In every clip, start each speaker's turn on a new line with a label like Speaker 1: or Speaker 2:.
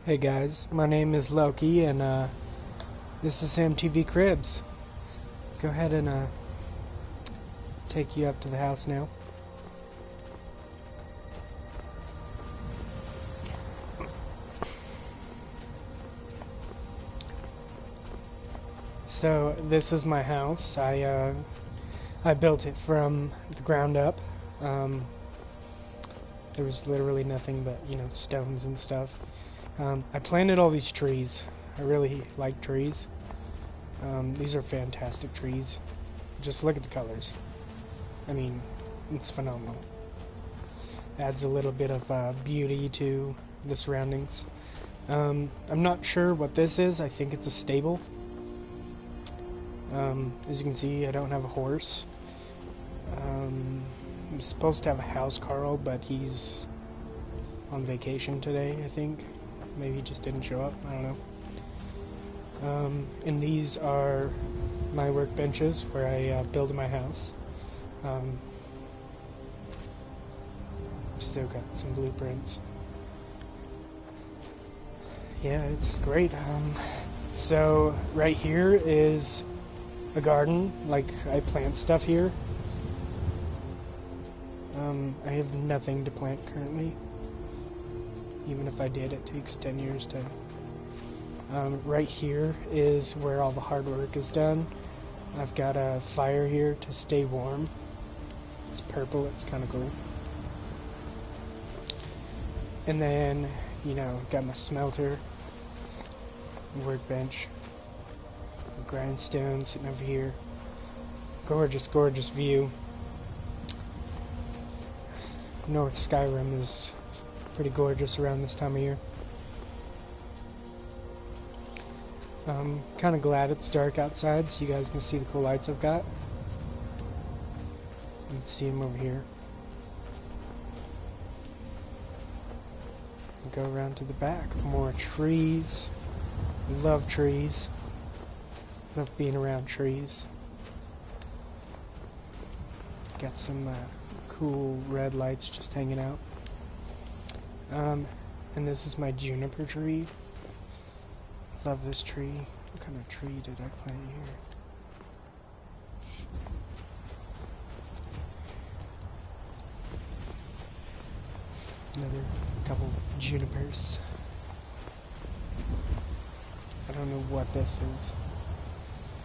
Speaker 1: Hey guys, my name is Loki, and this is SkyriMTv Cribs. Go ahead and take you up to the house now. So this is my house. I built it from the ground up. There was literally nothing but stones and stuff. I planted all these trees. I really like trees. These are fantastic trees. Just look at the colors. I mean, it's phenomenal. Adds a little bit of beauty to the surroundings. I'm not sure what this is. I think it's a stable. As you can see, I don't have a horse. I'm supposed to have a house Carl, but he's on vacation today, I think. Maybe he just didn't show up, I don't know. And these are my workbenches where I build my house. Still got some blueprints. Yeah, it's great. So right here is a garden. Like, I plant stuff here. I have nothing to plant currently. Even if I did, it takes 10 years to... right here is where all the hard work is done. I've got a fire here to stay warm. It's purple, it's kind of cool. And then, got my smelter, workbench, grindstone sitting over here. Gorgeous, gorgeous view. North Skyrim is pretty gorgeous around this time of year. I'm kind of glad it's dark outside so you guys can see the cool lights I've got. You can see them over here. Go around to the back. More trees. Love trees. Love being around trees. Got some cool red lights just hanging out. And this is my juniper tree. Love this tree. What kind of tree did I plant here? Another couple junipers. I don't know what this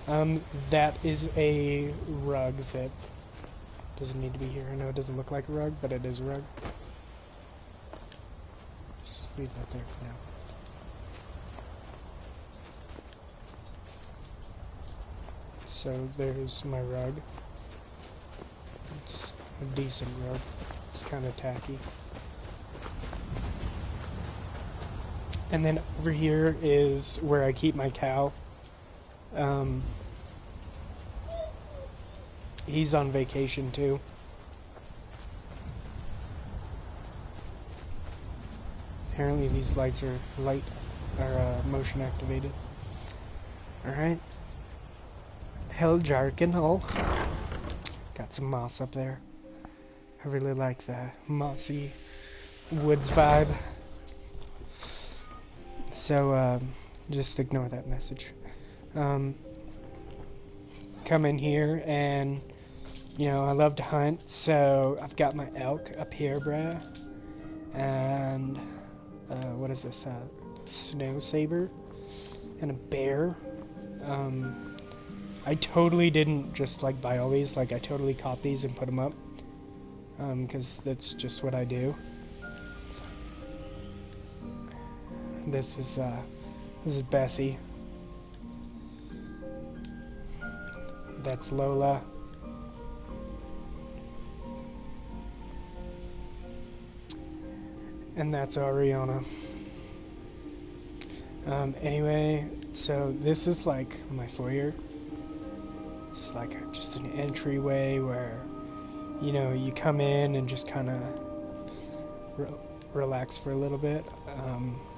Speaker 1: is. That is a rug that doesn't need to be here. I know it doesn't look like a rug, but it is a rug. Just leave that there for now. So there's my rug. It's a decent rug. It's kind of tacky. And then over here is where I keep my cow. He's on vacation too. Apparently these lights are motion activated. Alright. Hell Jarkin Hull. Got some moss up there. I really like the mossy woods vibe. So, just ignore that message. Come in here and, I love to hunt, so I've got my elk up here, bruh. And, what is this? Snow saber. And a bear. I totally didn't just, buy all these. I totally caught these and put them up. Because that's just what I do. This is Bessie. That's Lola. And that's Ariana. Anyway, so this is my foyer. It's just an entryway where, you come in and just kind of relax for a little bit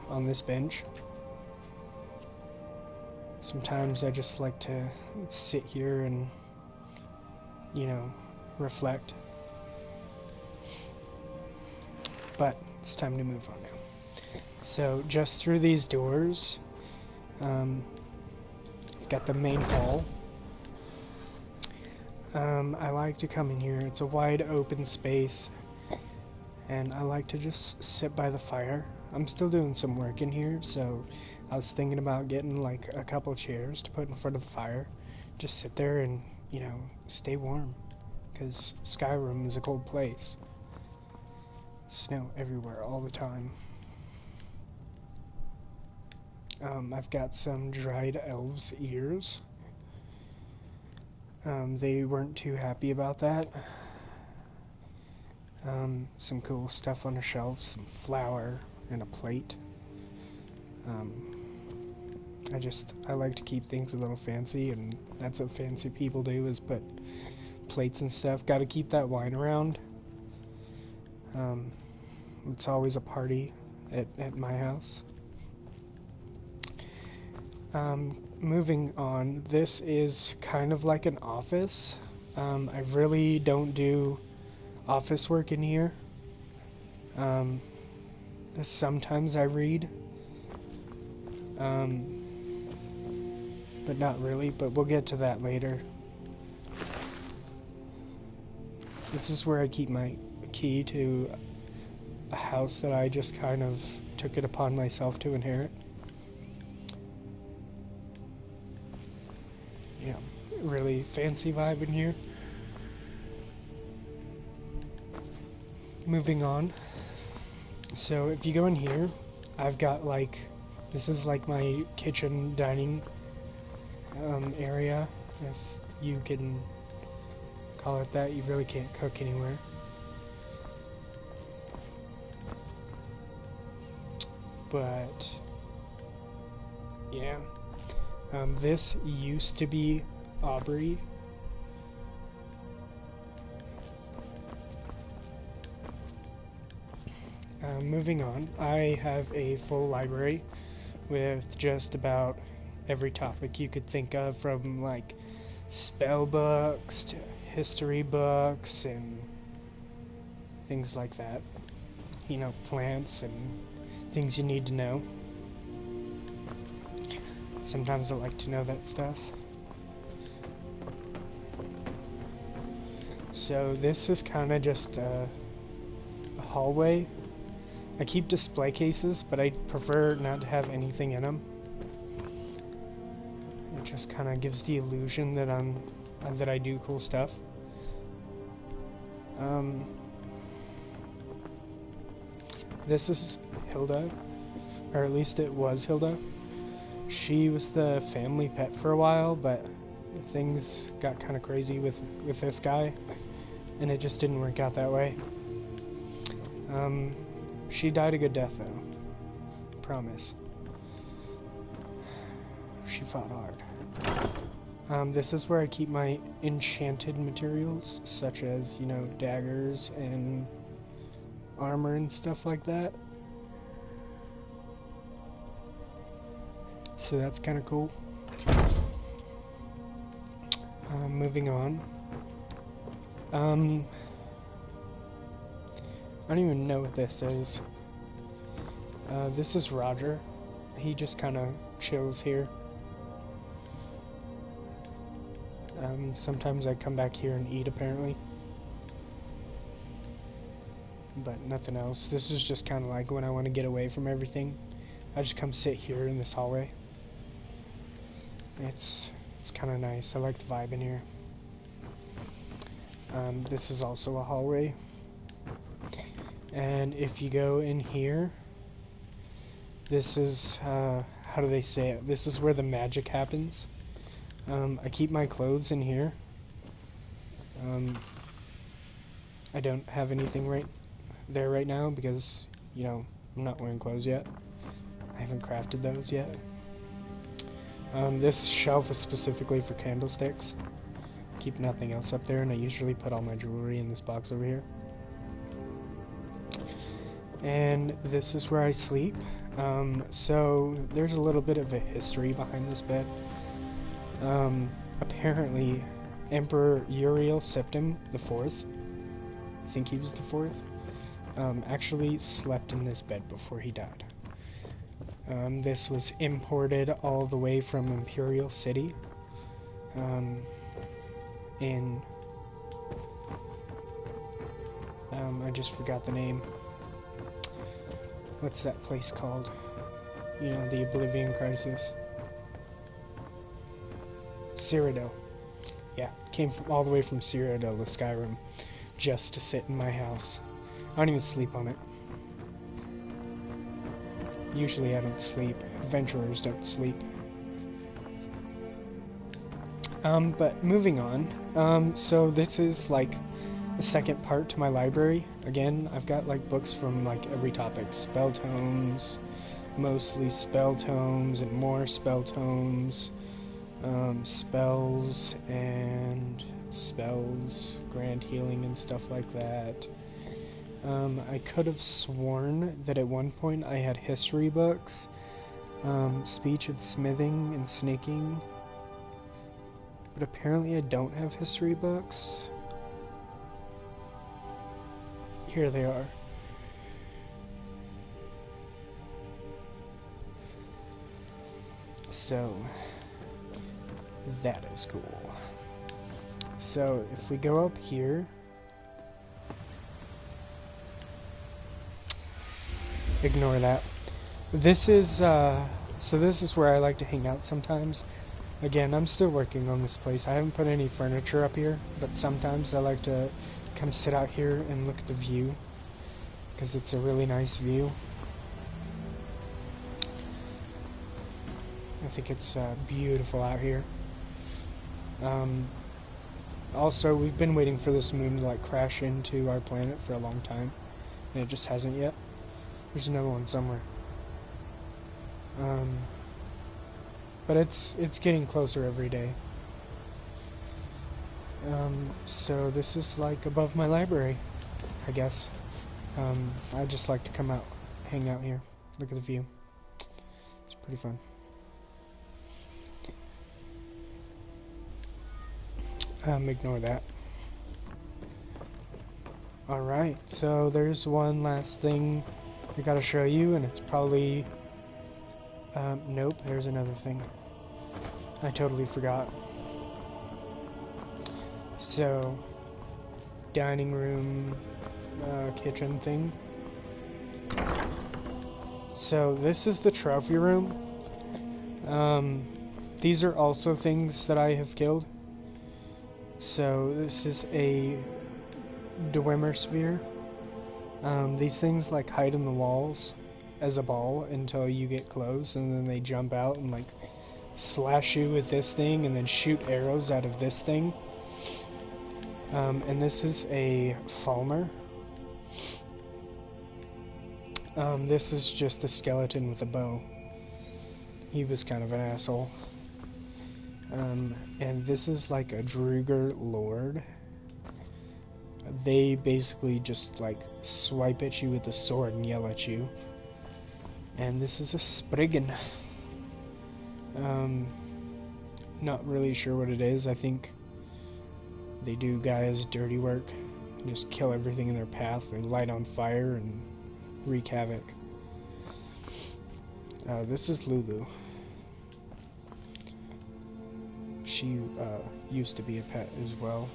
Speaker 1: on this bench. Sometimes I just like to sit here and, reflect. But it's time to move on now. So just through these doors, I've got the main hall. I like to come in here. It's a wide open space, and I like to just sit by the fire. I'm still doing some work in here, so I was thinking about getting like a couple chairs to put in front of the fire. Just sit there and, you know, stay warm, because Skyrim is a cold place. Snow everywhere all the time. I've got some dried elves' ears. They weren't too happy about that. Some cool stuff on a shelf, some flour, and a plate. I like to keep things a little fancy, and that's what fancy people do, is put plates and stuff. Gotta keep that wine around. It's always a party at my house. Moving on, this is kind of like an office. I really don't do office work in here. Sometimes I read, but not really, but we'll get to that later. This is where I keep my key to a house that I just kind of took it upon myself to inherit. Yeah, really fancy vibe in here. Moving on. So if you go in here, I've got like, this is like my kitchen dining area, if you can call it that. You really can't cook anywhere. But yeah, this used to be Aubrey. Moving on, I have a full library with just about every topic you could think of, from like spell books to history books and things like that. You know, plants and things you need to know. Sometimes I like to know that stuff. So this is kind of just a hallway. I keep display cases, but I prefer not to have anything in them. It just kind of gives the illusion that that I do cool stuff. This is Hilda, or at least it was Hilda. She was the family pet for a while, but things got kind of crazy with this guy, and it just didn't work out that way. She died a good death, though. Promise. She fought hard. This is where I keep my enchanted materials, such as, you know, daggers and armor and stuff like that. So that's kind of cool. Moving on. I don't even know what this is. This is Roger. He just kind of chills here. Sometimes I come back here and eat, apparently. But nothing else. This is just kind of like when I want to get away from everything. I just come sit here in this hallway. It's kind of nice. I like the vibe in here. This is also a hallway. And if you go in here, this is, how do they say it? This is where the magic happens. I keep my clothes in here. I don't have anything right there right now because, you know, I'm not wearing clothes yet. I haven't crafted those yet. This shelf is specifically for candlesticks. Keep nothing else up there, and I usually put all my jewelry in this box over here. And this is where I sleep. So there's a little bit of a history behind this bed. Apparently Emperor Uriel Septim IV, I think he was the fourth, actually slept in this bed before he died. This was imported all the way from Imperial City. In I just forgot the name. What's that place called? You know, the Oblivion Crisis. Cyrodiil. Yeah, came from all the way from Cyrodiil to Skyrim just to sit in my house. I don't even sleep on it. Usually I don't sleep. Adventurers don't sleep. But moving on. So this is like a second part to my library. Again, I've got like books from like every topic. Spell tomes, mostly spell tomes and more spell tomes. Spells and spells, grand healing and stuff like that. I could have sworn that at one point I had history books, speech and smithing and snaking, but apparently I don't have history books. Here they are. So, that is cool. So, if we go up here, ignore that. This is, so this is where I like to hang out sometimes. Again, I'm still working on this place. I haven't put any furniture up here, but sometimes I like to come sit out here and look at the view, because it's a really nice view. I think it's beautiful out here. Also, we've been waiting for this moon to like crash into our planet for a long time, and it just hasn't yet. There's another one somewhere. But it's getting closer every day. So this is like above my library, I guess. I just like to come out, hang out here, look at the view. It's pretty fun. Ignore that. Alright, so there's one last thing I gotta show you, and it's probably... nope, there's another thing. I totally forgot. So, dining room, kitchen thing. So, this is the trophy room. These are also things that I have killed. So, this is a Dwemer sphere. These things like hide in the walls as a ball until you get close, and then they jump out and like slash you with this thing and then shoot arrows out of this thing. And this is a Falmer. This is just a skeleton with a bow. He was kind of an asshole. And this is like a Druger Lord. They basically just like swipe at you with a sword and yell at you. And this is a Spriggan. Not really sure what it is. I think they do guys' dirty work. Just kill everything in their path. They light on fire and wreak havoc. This is Lulu. She used to be a pet as well.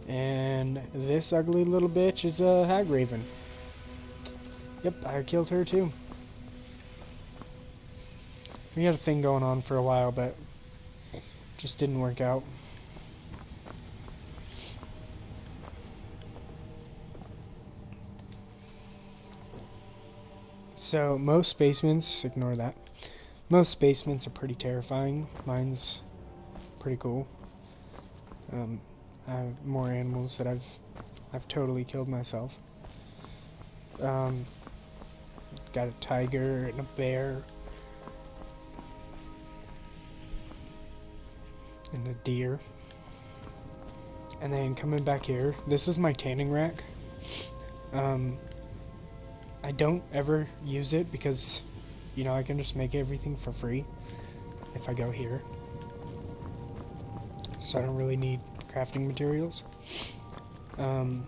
Speaker 1: And this ugly little bitch is a Hagraven. Yep, I killed her too. We had a thing going on for a while, but just didn't work out. So most basements, ignore that. Most basements are pretty terrifying. Mine's pretty cool. I have more animals that I've totally killed myself. Got a tiger and a bear and a deer. And then coming back here, this is my tanning rack. I don't ever use it because, you know, I can just make everything for free if I go here. So I don't really need crafting materials. I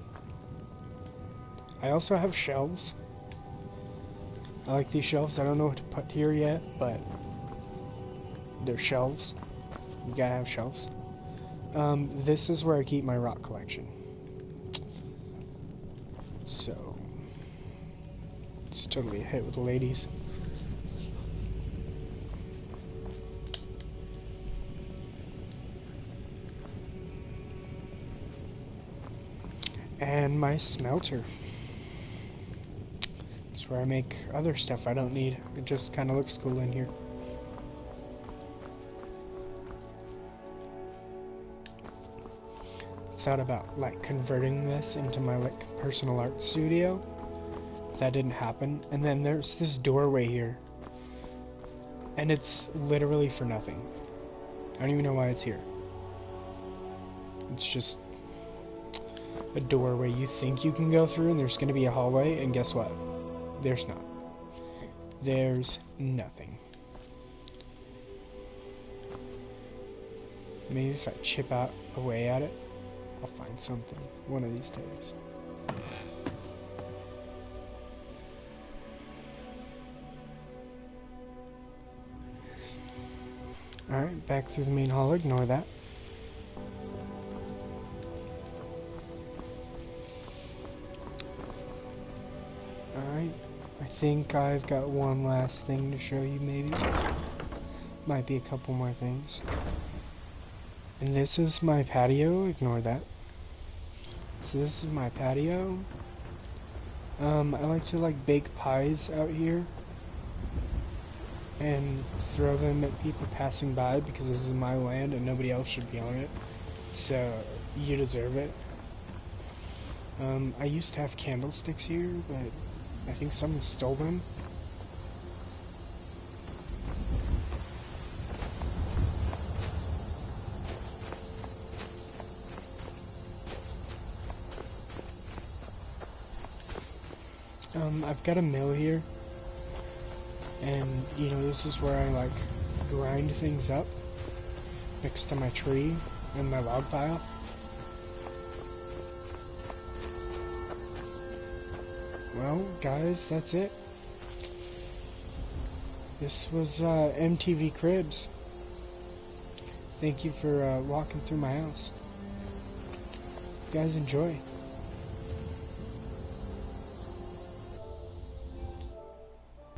Speaker 1: also have shelves. I like these shelves. I don't know what to put here yet, but they're shelves. You gotta have shelves. This is where I keep my rock collection. So, it's totally a hit with the ladies. And my smelter. It's where I make other stuff I don't need. It just kind of looks cool in here. Thought about like converting this into my like personal art studio. That didn't happen. And then there's this doorway here. And it's literally for nothing. I don't even know why it's here. It's just a doorway you think you can go through, and there's going to be a hallway, and guess what? There's not. There's nothing. Maybe if I chip out away at it, I'll find something one of these days. Alright, back through the main hall, ignore that. Alright, I think I've got one last thing to show you, maybe. Might be a couple more things. And this is my patio, ignore that. So this is my patio. I like to like bake pies out here and throw them at people passing by because this is my land and nobody else should be on it. So you deserve it. I used to have candlesticks here, but I think someone stole them. I've got a mill here, and you know, this is where I like grind things up next to my tree and my log pile. Well, guys, that's it. This was MTV Cribs. Thank you for walking through my house. You guys enjoy.